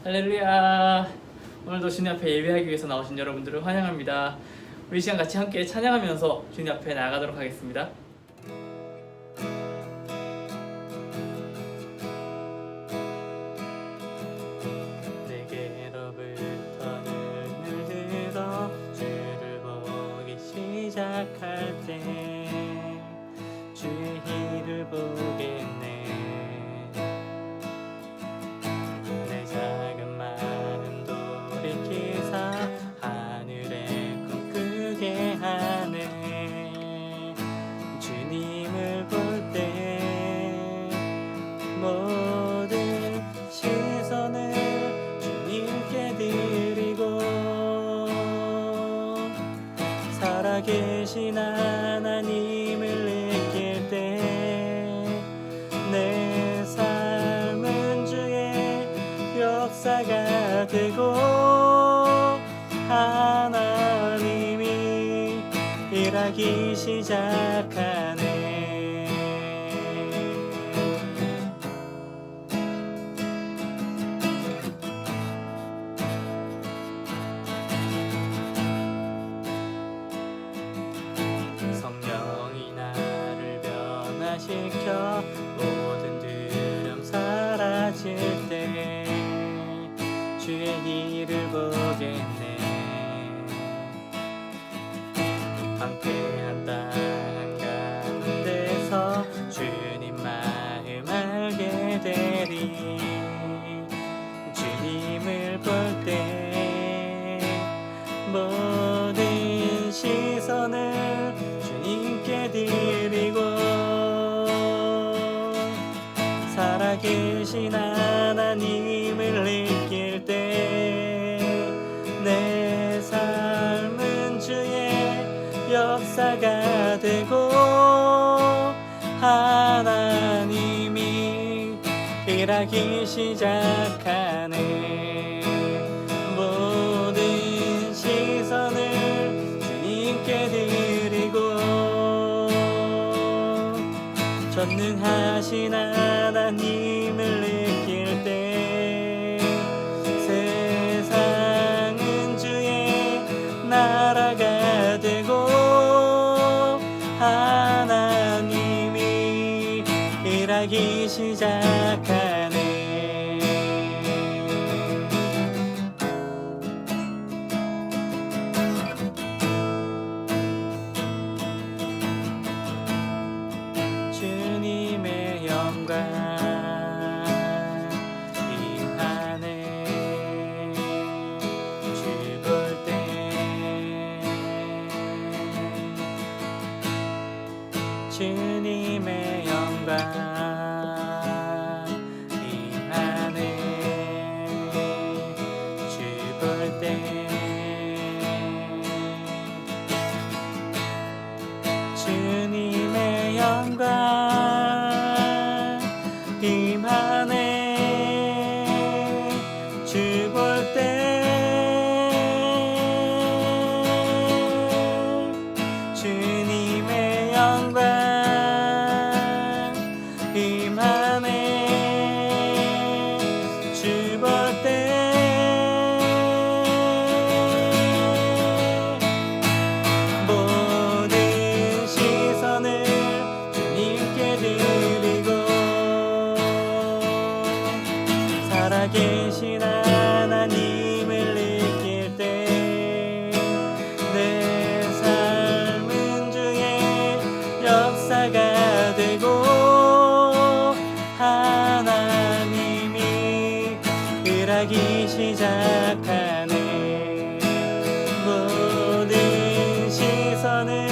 할렐루야. 오늘도 주님 앞에 예배하기 위해서 나오신 여러분들을 환영합니다. 우리 시간 같이 함께 찬양하면서 주님 앞에 나아가도록 하겠습니다. 내게로부터 눈을 들어 주를 보기 시작할 때 주의 일을 보겠네. 내 작은 마음 돌이키사 하늘에 꿈꾸게 하네. 주님을 볼 때 모든 시선을 주님께 드리고 살아계신 하나님을 느낄 때 내 삶은 주의 역사가 되고 하나님이 일하기 시작하네. 성령이 나를 변화시켜 모든 두려움 사라질 때 주의 일을 보겠네. 함께한다 한가운데서 주님 마음 알게 되리. 주님을 볼 때 모든 시선을 주님께 드리고 살아계신 하나님을 느낄 때 내 삶은 주의 역사가 되고 하나님이 일하기 시작하네. 모든 시선을 주님께 드리고 전능하신 하나님을 느낄 때 세상은 주의 나라가 되고 하나님이 일하기 시작하네. 주님의 영광 임하네. 주 볼 때 주님의 영광 임하네. 주 볼 때 주님의 영광 임하네. 주 볼 때 주님의 영광 임하네. 주 볼 때 모든 시선을 주님께 드리고 살아계신 하나님을 느낄 때 내 삶은 주의 역사가 되고 하나님이 일하기 시작하네. 모든 시선을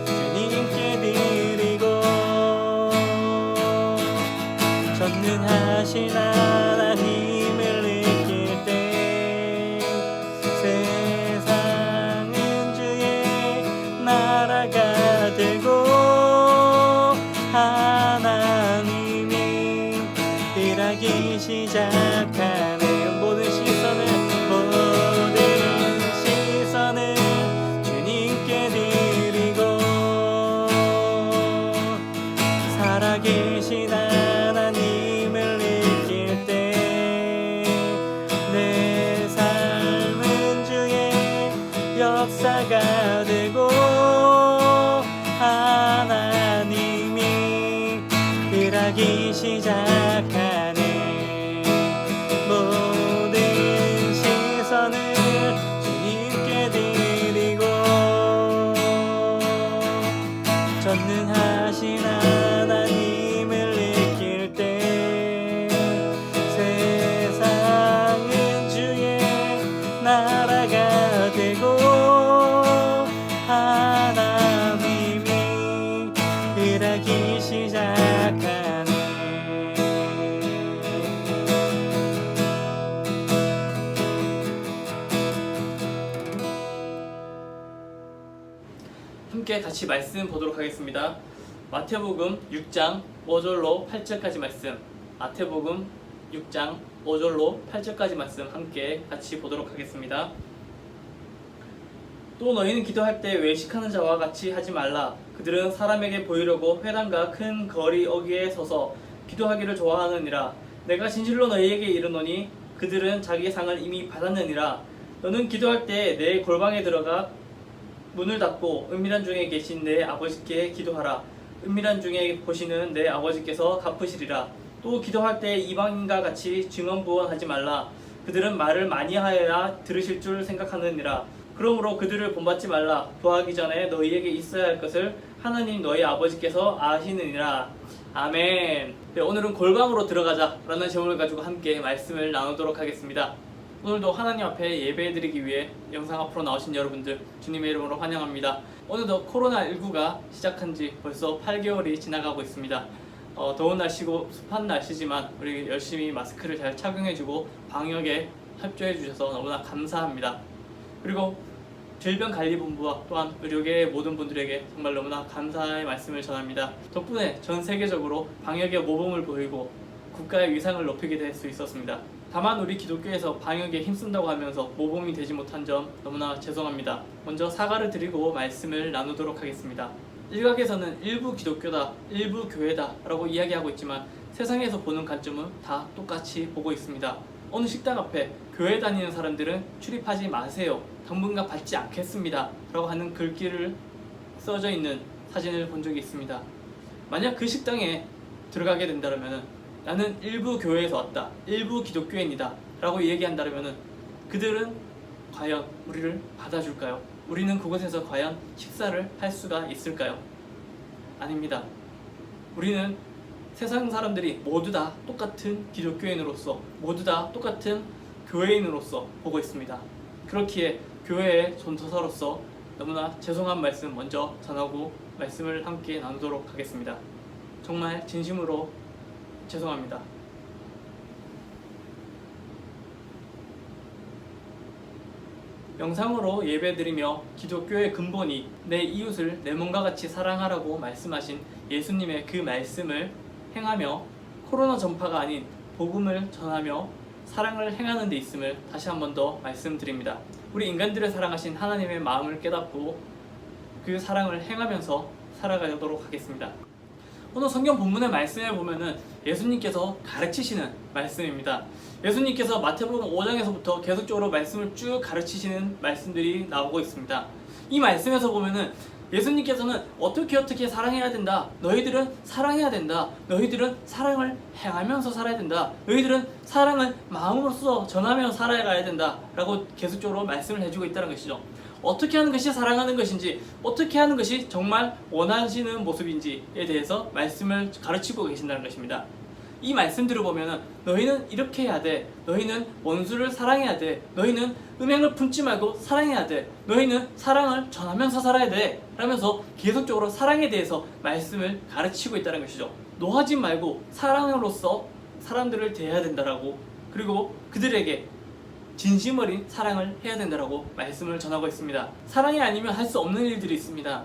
주님께 드리고 전능하신 하나님을 느낄 때 세상은 주의 나라가 되고 하나님이 일하기 시작하네. 모든 시선을 나라가 되고 하나님이 일하기 시작하네. 모든 시선을 주님께 드리고 전능하신 하나님을 느낄 때 세상은 주의 나라가 되고 하나님이 일하기 시작하네. 함께 같이 말씀 보도록 하겠습니다. 마태복음 6장 5절로 8절까지 말씀, 마태복음 6장 5절로 8절까지 말씀 함께 같이 보도록 하겠습니다. 또 너희는 기도할 때 외식하는 자와 같이 하지 말라. 그들은 사람에게 보이려고 회당과 큰 거리 어귀에 서서 기도하기를 좋아하느니라. 내가 진실로 너희에게 이르노니 그들은 자기의 상을 이미 받았느니라. 너는 기도할 때 내 골방에 들어가 문을 닫고 은밀한 중에 계신 내 아버지께 기도하라. 은밀한 중에 보시는 내 아버지께서 갚으시리라. 또 기도할 때 이방인과 같이 증언부언하지 말라. 그들은 말을 많이 하여야 들으실 줄 생각하느니라. 그러므로 그들을 본받지 말라. 구하기 전에 너희에게 있어야 할 것을 하나님 너희 아버지께서 아시느니라. 아멘. 네, 오늘은 골방으로 들어가자 라는 제목을 가지고 함께 말씀을 나누도록 하겠습니다. 오늘도 하나님 앞에 예배드리기 위해 영상 앞으로 나오신 여러분들 주님의 이름으로 환영합니다. 오늘도 코로나19가 시작한 지 벌써 8개월이 지나가고 있습니다. 더운 날씨고 습한 날씨지만 우리 열심히 마스크를 잘 착용해주고 방역에 협조해 주셔서 너무나 감사합니다. 그리고 질병관리본부와 또한 의료계의 모든 분들에게 정말 너무나 감사의 말씀을 전합니다. 덕분에 전 세계적으로 방역에 모범을 보이고 국가의 위상을 높이게 될 수 있었습니다. 다만 우리 기독교에서 방역에 힘쓴다고 하면서 모범이 되지 못한 점 너무나 죄송합니다. 먼저 사과를 드리고 말씀을 나누도록 하겠습니다. 일각에서는 일부 기독교다, 일부 교회다 라고 이야기하고 있지만 세상에서 보는 관점은 다 똑같이 보고 있습니다. 어느 식당 앞에 교회 다니는 사람들은 출입하지 마세요, 당분간 받지 않겠습니다 라고 하는 글귀를 써져 있는 사진을 본 적이 있습니다. 만약 그 식당에 들어가게 된다면 나는 일부 교회에서 왔다, 일부 기독교인이다 라고 얘기한다면 그들은 과연 우리를 받아줄까요? 우리는 그곳에서 과연 식사를 할 수가 있을까요? 아닙니다. 우리는 세상 사람들이 모두 다 똑같은 기독교인으로서, 모두 다 똑같은 교회인으로서 보고 있습니다. 그렇기에 교회의 전도사로서 너무나 죄송한 말씀 먼저 전하고 말씀을 함께 나누도록 하겠습니다. 정말 진심으로 죄송합니다. 영상으로 예배드리며 기독교의 근본이 내 이웃을 내 몸과 같이 사랑하라고 말씀하신 예수님의 그 말씀을 행하며 코로나 전파가 아닌 복음을 전하며 사랑을 행하는 데 있음을 다시 한 번 더 말씀드립니다. 우리 인간들을 사랑하신 하나님의 마음을 깨닫고 그 사랑을 행하면서 살아가도록 하겠습니다. 오늘 성경 본문의 말씀에 보면은 예수님께서 가르치시는 말씀입니다. 예수님께서 마태복음 5장에서부터 계속적으로 말씀을 쭉 가르치시는 말씀들이 나오고 있습니다. 이 말씀에서 보면은 예수님께서는 어떻게 사랑해야 된다, 너희들은 사랑해야 된다, 너희들은 사랑을 행하면서 살아야 된다, 너희들은 사랑을 마음으로써 전하며 살아가야 된다 라고 계속적으로 말씀을 해주고 있다는 것이죠. 어떻게 하는 것이 사랑하는 것인지, 어떻게 하는 것이 정말 원하시는 모습인지에 대해서 말씀을 가르치고 계신다는 것입니다. 이 말씀들을 보면은 너희는 이렇게 해야 돼, 너희는 원수를 사랑해야 돼, 너희는 음행을 품지 말고 사랑해야 돼, 너희는 사랑을 전하면서 살아야 돼 라면서 계속적으로 사랑에 대해서 말씀을 가르치고 있다는 것이죠. 노하지 말고 사랑으로서 사람들을 대해야 된다라고, 그리고 그들에게 진심 어린 사랑을 해야 된다라고 말씀을 전하고 있습니다. 사랑이 아니면 할 수 없는 일들이 있습니다.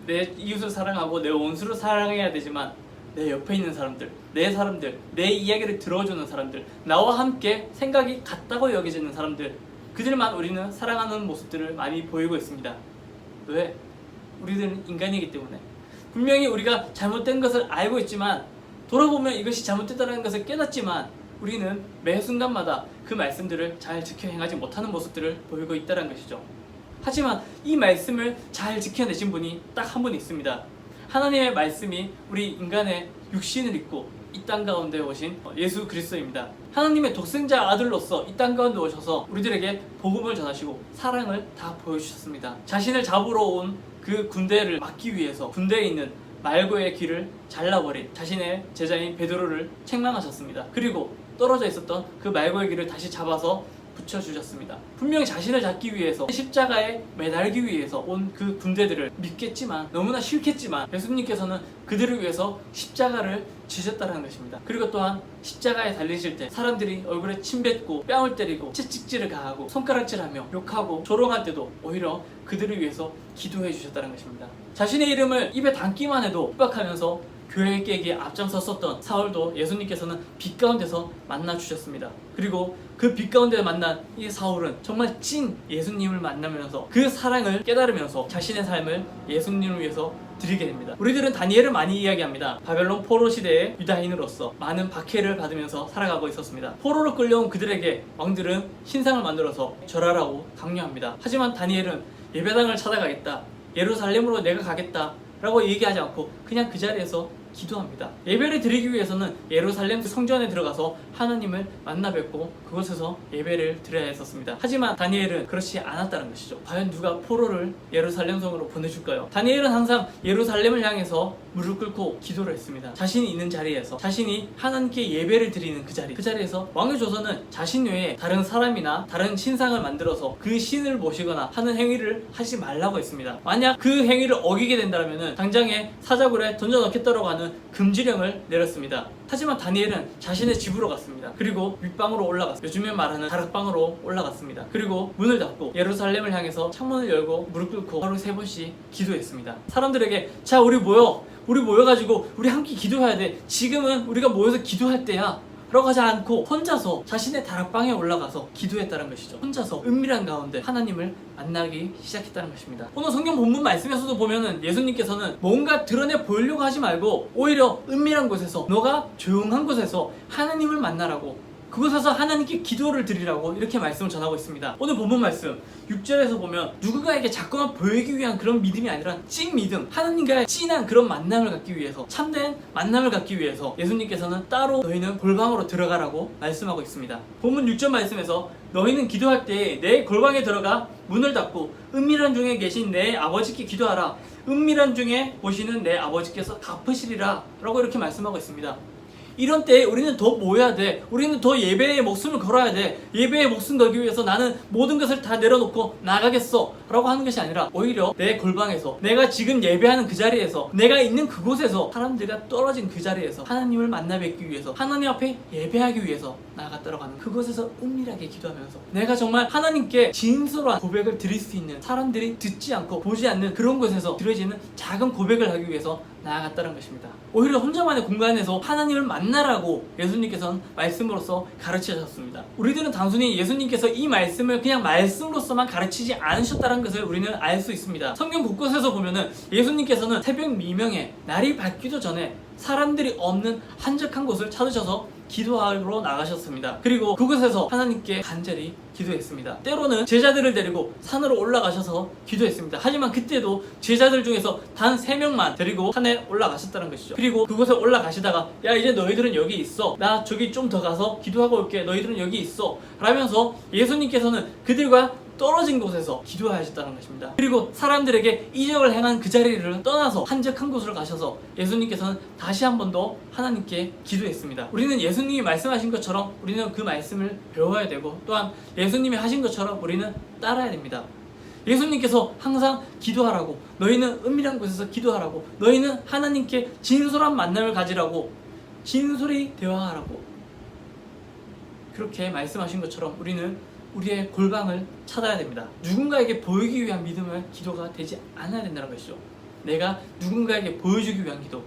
내 이웃을 사랑하고 내 원수를 사랑해야 되지만 내 옆에 있는 사람들, 내 이야기를 들어주는 사람들, 나와 함께 생각이 같다고 여겨지는 사람들, 그들만 우리는 사랑하는 모습들을 많이 보이고 있습니다. 왜? 우리들은 인간이기 때문에. 분명히 우리가 잘못된 것을 알고 있지만, 돌아보면 이것이 잘못됐다는 것을 깨닫지만 우리는 매 순간마다 그 말씀들을 잘 지켜 행하지 못하는 모습들을 보이고 있다는 것이죠. 하지만 이 말씀을 잘 지켜내신 분이 딱 한 분 있습니다. 하나님의 말씀이 우리 인간의 육신을 입고 이 땅 가운데 오신 예수 그리스도입니다. 하나님의 독생자 아들로서 이 땅 가운데 오셔서 우리들에게 복음을 전하시고 사랑을 다 보여주셨습니다. 자신을 잡으러 온 그 군대를 막기 위해서 군대에 있는 말고의 귀를 잘라버린 자신의 제자인 베드로를 책망하셨습니다. 그리고 떨어져 있었던 그 말고의 귀를 다시 잡아서 붙여주셨습니다. 분명히 자신을 잡기 위해서 십자가에 매달기 위해서 온 그 군대들을 믿겠지만 너무나 싫겠지만 예수님께서는 그들을 위해서 십자가를 지셨다는 것입니다. 그리고 또한 십자가에 달리실 때 사람들이 얼굴에 침 뱉고 뺨을 때리고 채찍질을 가하고 손가락질하며 욕하고 조롱할 때도 오히려 그들을 위해서 기도해 주셨다는 것입니다. 자신의 이름을 입에 담기만 해도 핍박하면서 교회 깨기에 앞장섰었던 사울도 예수님께서는 빛 가운데서 만나 주셨습니다. 그리고 그 빛 가운데 만난 이 사울은 정말 찐 예수님을 만나면서 그 사랑을 깨달으면서 자신의 삶을 예수님을 위해서 드리게 됩니다. 우리들은 다니엘을 많이 이야기합니다. 바벨론 포로 시대의 유다인으로서 많은 박해를 받으면서 살아가고 있었습니다. 포로로 끌려온 그들에게 왕들은 신상을 만들어서 절하라고 강요합니다. 하지만 다니엘은 예배당을 찾아가겠다, 예루살렘으로 내가 가겠다 라고 얘기하지 않고 그냥 그 자리에서 기도합니다. 예배를 드리기 위해서는 예루살렘 성전에 들어가서 하나님을 만나 뵙고 그곳에서 예배를 드려야 했었습니다. 하지만 다니엘은 그렇지 않았다는 것이죠. 과연 누가 포로를 예루살렘 성으로 보내줄까요? 다니엘은 항상 예루살렘을 향해서 무릎 꿇고 기도를 했습니다. 자신이 있는 자리에서, 자신이 하나님께 예배를 드리는 그 자리에서 왕의 조서는 자신 외에 다른 사람이나 다른 신상을 만들어서 그 신을 모시거나 하는 행위를 하지 말라고 했습니다. 만약 그 행위를 어기게 된다면 당장에 사자굴에 던져넣겠다고 하는 금지령을 내렸습니다. 하지만 다니엘은 자신의 집으로 갔습니다. 그리고 윗방으로 올라갔습니다. 요즘에 말하는 다락방으로 올라갔습니다. 그리고 문을 닫고 예루살렘을 향해서 창문을 열고 무릎 꿇고 하루 3번씩 기도했습니다. 사람들에게 자 우리 모여가지고 우리 함께 기도해야 돼, 지금은 우리가 모여서 기도할 때야 라고 하지 않고 혼자서 자신의 다락방에 올라가서 기도했다는 것이죠. 혼자서 은밀한 가운데 하나님을 만나기 시작했다는 것입니다. 오늘 성경 본문 말씀에서도 보면은 예수님께서는 뭔가 드러내 보이려고 하지 말고 오히려 은밀한 곳에서, 너가 조용한 곳에서 하나님을 만나라고, 그곳에서 하나님께 기도를 드리라고 이렇게 말씀을 전하고 있습니다. 오늘 본문 말씀 6절에서 보면 누군가에게 자꾸만 보이기 위한 그런 믿음이 아니라 찐 믿음, 하나님과의 찐한 그런 만남을 갖기 위해서, 참된 만남을 갖기 위해서 예수님께서는 따로 너희는 골방으로 들어가라고 말씀하고 있습니다. 본문 6절 말씀에서 너희는 기도할 때 내 골방에 들어가 문을 닫고 은밀한 중에 계신 내 아버지께 기도하라, 은밀한 중에 보시는 내 아버지께서 갚으시리라 라고 이렇게 말씀하고 있습니다. 이런 때에 우리는 더 모여야 돼. 우리는 더 예배에 목숨을 걸어야 돼. 예배에 목숨 걸기 위해서 나는 모든 것을 다 내려놓고 나가겠어 라고 하는 것이 아니라 오히려 내 골방에서, 내가 지금 예배하는 그 자리에서, 내가 있는 그곳에서, 사람들과 떨어진 그 자리에서 하나님을 만나 뵙기 위해서, 하나님 앞에 예배하기 위해서 나아갔다고 하는, 그곳에서 은밀하게 기도하면서 내가 정말 하나님께 진솔한 고백을 드릴 수 있는, 사람들이 듣지 않고 보지 않는 그런 곳에서 드려지는 작은 고백을 하기 위해서 나아갔다는 것입니다. 오히려 혼자만의 공간에서 하나님을 만나라고 예수님께서는 말씀으로서 가르치셨습니다. 우리들은 단순히 예수님께서 이 말씀을 그냥 말씀으로서만 가르치지 않으셨다는 것을 우리는 알 수 있습니다. 성경 곳곳에서 보면은 예수님께서는 새벽 미명에 날이 밝기도 전에 사람들이 없는 한적한 곳을 찾으셔서 기도하러 나가셨습니다. 그리고 그곳에서 하나님께 간절히 기도했습니다. 때로는 제자들을 데리고 산으로 올라가셔서 기도했습니다. 하지만 그때도 제자들 중에서 단 3명만 데리고 산에 올라가셨다는 것이죠. 그리고 그곳에 올라가시다가 야 이제 너희들은 여기 있어, 나 저기 좀 더 가서 기도하고 올게, 너희들은 여기 있어 라면서 예수님께서는 그들과 떨어진 곳에서 기도하셨다는 것입니다. 그리고 사람들에게 이적을 행한 그 자리를 떠나서 한적한 곳으로 가셔서 예수님께서는 다시 한 번 더 하나님께 기도했습니다. 우리는 예수님이 말씀하신 것처럼 우리는 그 말씀을 배워야 되고, 또한 예수님이 하신 것처럼 우리는 따라야 됩니다. 예수님께서 항상 기도하라고, 너희는 은밀한 곳에서 기도하라고, 너희는 하나님께 진솔한 만남을 가지라고, 진솔히 대화하라고 그렇게 말씀하신 것처럼 우리는 우리의 골방을 찾아야 됩니다. 누군가에게 보이기 위한 믿음은 기도가 되지 않아야 된다는 것이죠. 내가 누군가에게 보여주기 위한 기도,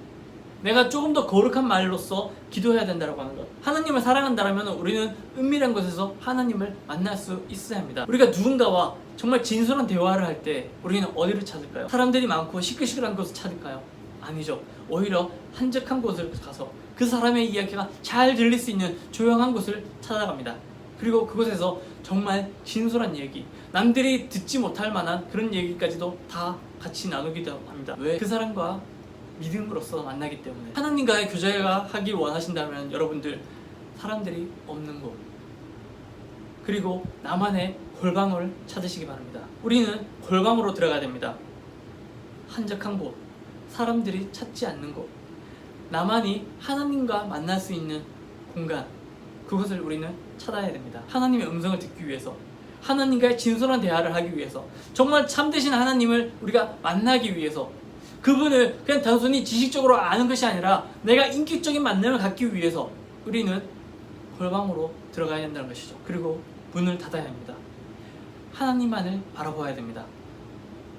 내가 조금 더 거룩한 말로서 기도해야 된다고 하는 것. 하나님을 사랑한다면 우리는 은밀한 곳에서 하나님을 만날 수 있어야 합니다. 우리가 누군가와 정말 진솔한 대화를 할 때 우리는 어디를 찾을까요? 사람들이 많고 시끌시끌한 곳을 찾을까요? 아니죠. 오히려 한적한 곳을 가서 그 사람의 이야기가 잘 들릴 수 있는 조용한 곳을 찾아갑니다. 그리고 그곳에서 정말 진솔한 얘기, 남들이 듣지 못할 만한 그런 얘기까지도 다 같이 나누기도 합니다. 왜? 그 사람과 믿음으로써 만나기 때문에. 하나님과의 교제가 하기 원하신다면 여러분들, 사람들이 없는 곳, 그리고 나만의 골방을 찾으시기 바랍니다. 우리는 골방으로 들어가야 됩니다. 한적한 곳, 사람들이 찾지 않는 곳, 나만이 하나님과 만날 수 있는 공간, 그것을 우리는 찾아야 됩니다. 하나님의 음성을 듣기 위해서, 하나님과의 진솔한 대화를 하기 위해서, 정말 참되신 하나님을 우리가 만나기 위해서, 그분을 그냥 단순히 지식적으로 아는 것이 아니라 내가 인격적인 만남을 갖기 위해서 우리는 골방으로 들어가야 된다는 것이죠. 그리고 문을 닫아야 합니다. 하나님만을 바라보아야 됩니다.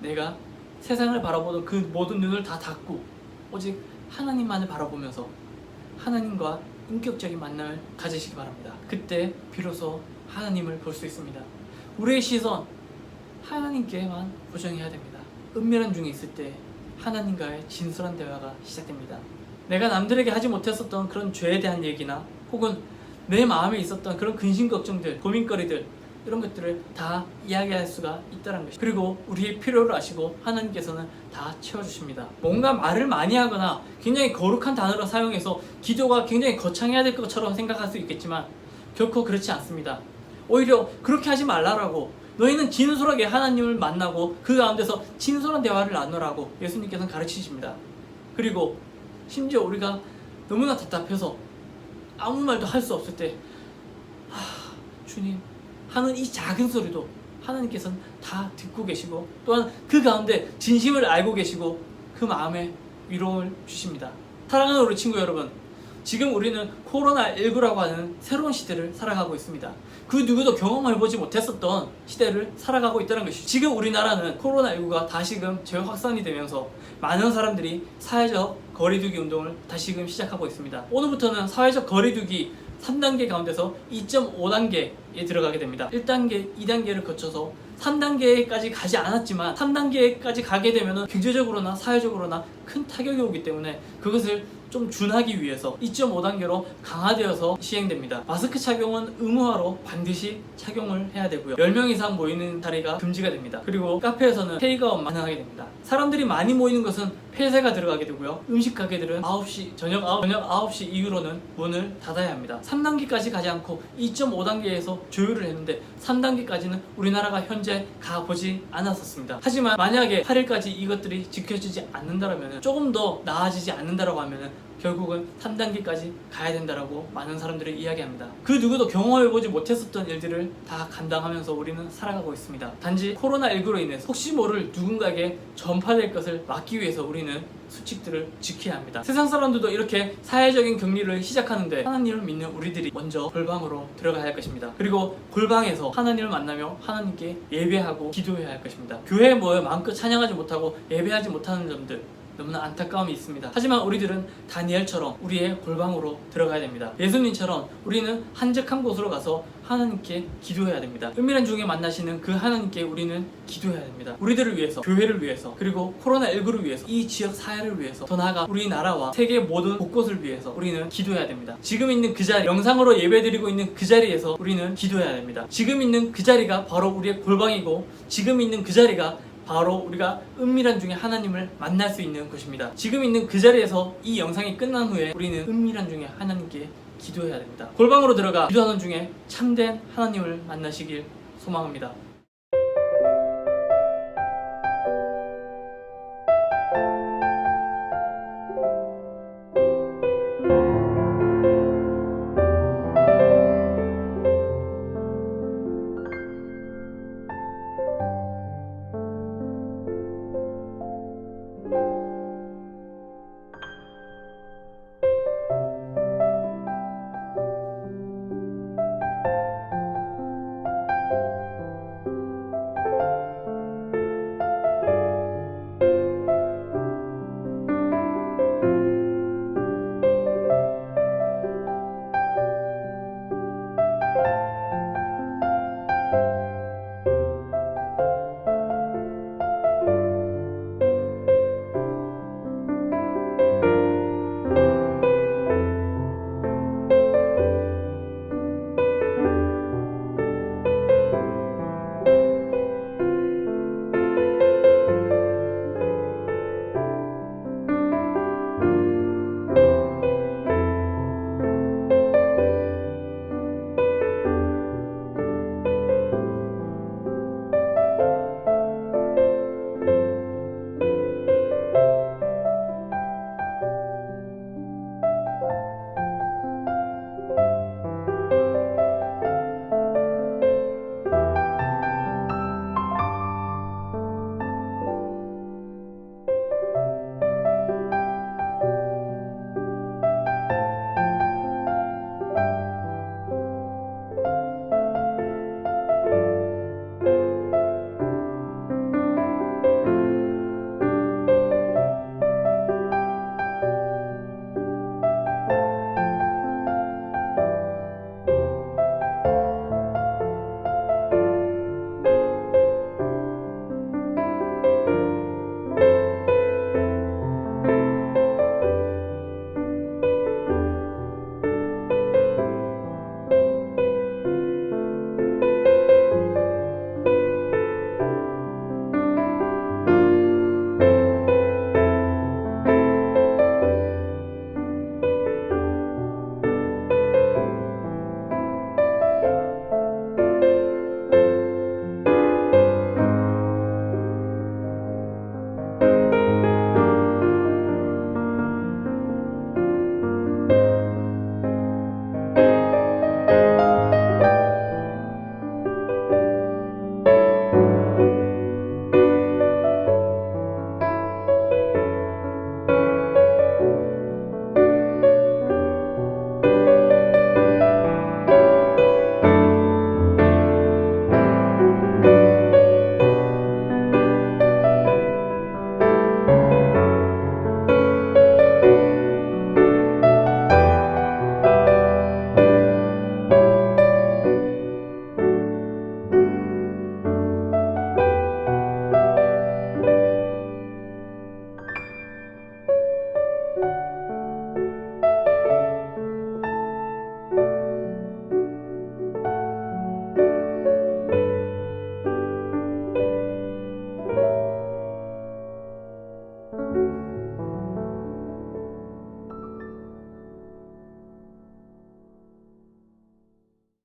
내가 세상을 바라보던 그 모든 눈을 다 닫고 오직 하나님만을 바라보면서 하나님과 인격적인 만남을 가지시기 바랍니다. 그때 비로소 하나님을 볼 수 있습니다. 우리의 시선 하나님께만 고정해야 됩니다. 은밀한 중에 있을 때 하나님과의 진솔한 대화가 시작됩니다. 내가 남들에게 하지 못했었던 그런 죄에 대한 얘기나 혹은 내 마음에 있었던 그런 근심 걱정들, 고민거리들, 이런 것들을 다 이야기할 수가 있다는 것이죠. 그리고 우리의 필요를 아시고 하나님께서는 다 채워주십니다. 뭔가 말을 많이 하거나 굉장히 거룩한 단어를 사용해서 기도가 굉장히 거창해야 될 것처럼 생각할 수 있겠지만 결코 그렇지 않습니다. 오히려 그렇게 하지 말라라고, 너희는 진솔하게 하나님을 만나고 그 가운데서 진솔한 대화를 나누라고 예수님께서는 가르치십니다. 그리고 심지어 우리가 너무나 답답해서 아무 말도 할 수 없을 때 주님 하는 이 작은 소리도 하나님께서는 다 듣고 계시고 또한 그 가운데 진심을 알고 계시고 그 마음에 위로를 주십니다. 사랑하는 우리 친구 여러분, 지금 우리는 코로나19라고 하는 새로운 시대를 살아가고 있습니다. 그 누구도 경험해보지 못했었던 시대를 살아가고 있다는 것이죠. 지금 우리나라는 코로나19가 다시금 재확산이 되면서 많은 사람들이 사회적 거리두기 운동을 다시금 시작하고 있습니다. 오늘부터는 사회적 거리두기 3단계 가운데서 2.5단계에 들어가게 됩니다. 1단계, 2단계를 거쳐서 3단계까지 가지 않았지만 3단계까지 가게 되면 경제적으로나 사회적으로나 큰 타격이 오기 때문에 그것을 좀 준하기 위해서 2.5단계로 강화되어서 시행됩니다. 마스크 착용은 의무화로 반드시 착용을 해야 되고요. 10명 이상 모이는 자리가 금지가 됩니다. 그리고 카페에서는 테이크아웃 가능하게 됩니다. 사람들이 많이 모이는 것은 폐쇄가 들어가게 되고요. 음식 가게들은 저녁 9시 이후로는 문을 닫아야 합니다. 3단계까지 가지 않고 2.5단계에서 조율을 했는데 3단계까지는 우리나라가 현재 가보지 않았었습니다. 하지만 만약에 8일까지 이것들이 지켜지지 않는다면, 조금 더 나아지지 않는다라고 하면 결국은 3단계까지 가야 된다라고 많은 사람들이 이야기합니다. 그 누구도 경험해보지 못했었던 일들을 다 감당하면서 우리는 살아가고 있습니다. 단지 코로나19로 인해서 혹시 모를 누군가에게 전파될 것을 막기 위해서 우리는 수칙들을 지켜야 합니다. 세상 사람들도 이렇게 사회적인 격리를 시작하는데 하나님을 믿는 우리들이 먼저 골방으로 들어가야 할 것입니다. 그리고 골방에서 하나님을 만나며 하나님께 예배하고 기도해야 할 것입니다. 교회에 모여 마음껏 찬양하지 못하고 예배하지 못하는 점들, 너무나 안타까움이 있습니다. 하지만 우리들은 다니엘처럼 우리의 골방으로 들어가야 됩니다. 예수님처럼 우리는 한적한 곳으로 가서 하나님께 기도해야 됩니다. 은밀한 중에 만나시는 그 하나님께 우리는 기도해야 됩니다. 우리들을 위해서, 교회를 위해서, 그리고 코로나19를 위해서, 이 지역 사회를 위해서, 더 나아가 우리나라와 세계 모든 곳곳을 위해서 우리는 기도해야 됩니다. 지금 있는 그 자리, 영상으로 예배드리고 있는 그 자리에서 우리는 기도해야 됩니다. 지금 있는 그 자리가 바로 우리의 골방이고, 지금 있는 그 자리가 바로 우리가 은밀한 중에 하나님을 만날 수 있는 것입니다. 지금 있는 그 자리에서 이 영상이 끝난 후에 우리는 은밀한 중에 하나님께 기도해야 됩니다. 골방으로 들어가 기도하는 중에 참된 하나님을 만나시길 소망합니다.